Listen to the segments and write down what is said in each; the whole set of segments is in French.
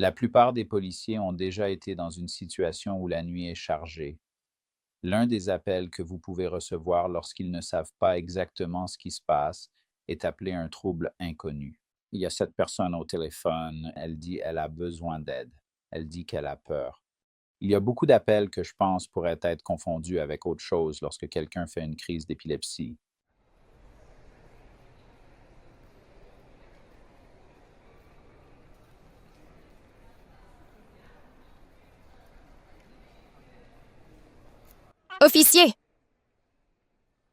La plupart des policiers ont déjà été dans une situation où la nuit est chargée. L'un des appels que vous pouvez recevoir lorsqu'ils ne savent pas exactement ce qui se passe est appelé un trouble inconnu. Il y a cette personne au téléphone, elle dit elle a besoin d'aide. Elle dit qu'elle a peur. Il y a beaucoup d'appels que je pense pourraient être confondus avec autre chose lorsque quelqu'un fait une crise d'épilepsie. Officier!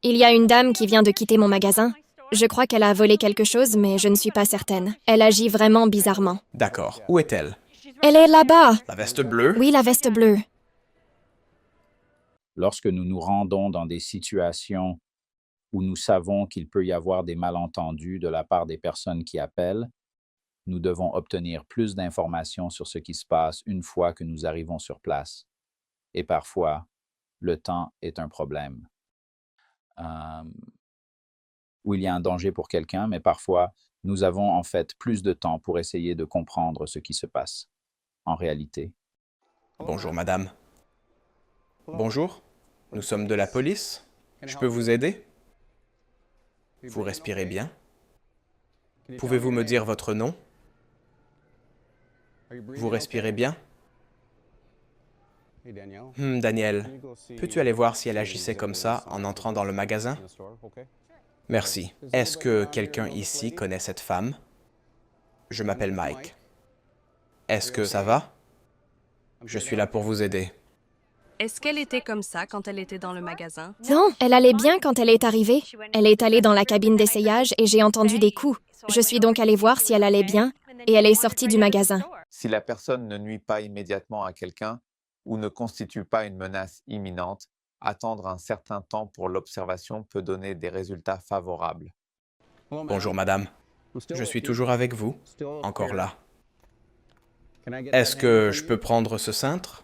Il y a une dame qui vient de quitter mon magasin. Je crois qu'elle a volé quelque chose, mais je ne suis pas certaine. Elle agit vraiment bizarrement. D'accord. Où est-elle? Elle est là-bas! La veste bleue? Oui, la veste bleue. Lorsque nous nous rendons dans des situations où nous savons qu'il peut y avoir des malentendus de la part des personnes qui appellent, nous devons obtenir plus d'informations sur ce qui se passe une fois que nous arrivons sur place. Et parfois, le temps est un problème. Euh, où il y a un danger pour quelqu'un, mais parfois, nous avons en fait plus de temps pour essayer de comprendre ce qui se passe en réalité. Bonjour, madame. Bonjour. Nous sommes de la police. Je peux vous aider? Vous respirez bien? Pouvez-vous me dire votre nom? Vous respirez bien? Daniel, peux-tu aller voir si elle agissait comme ça en entrant dans le magasin? Merci. Est-ce que quelqu'un ici connaît cette femme? Je m'appelle Mike. Est-ce que ça va? Je suis là pour vous aider. Est-ce qu'elle était comme ça quand elle était dans le magasin? Non, elle allait bien quand elle est arrivée. Elle est allée dans la cabine d'essayage et j'ai entendu des coups. Je suis donc allée voir si elle allait bien et elle est sortie du magasin. Si la personne ne nuit pas immédiatement à quelqu'un ou ne constitue pas une menace imminente, attendre un certain temps pour l'observation peut donner des résultats favorables. Bonjour, madame. Je suis toujours avec vous, encore là. Est-ce que je peux prendre ce cintre?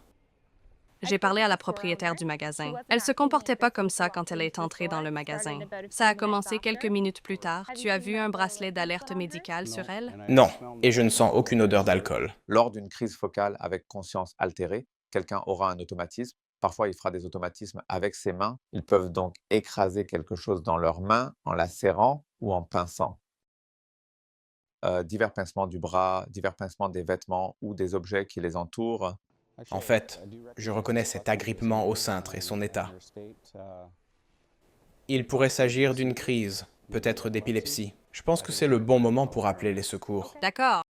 J'ai parlé à la propriétaire du magasin. Elle se comportait pas comme ça quand elle est entrée dans le magasin. Ça a commencé quelques minutes plus tard. Tu as vu un bracelet d'alerte médicale sur elle? Non, et je ne sens aucune odeur d'alcool. Lors d'une crise focale avec conscience altérée, quelqu'un aura un automatisme. Parfois, il fera des automatismes avec ses mains. Ils peuvent donc écraser quelque chose dans leurs mains en la serrant ou en pinçant. Divers pincements du bras, divers pincements des vêtements ou des objets qui les entourent. En fait, je reconnais cet agrippement au cintre et son état. Il pourrait s'agir d'une crise, peut-être d'épilepsie. Je pense que c'est le bon moment pour appeler les secours. D'accord.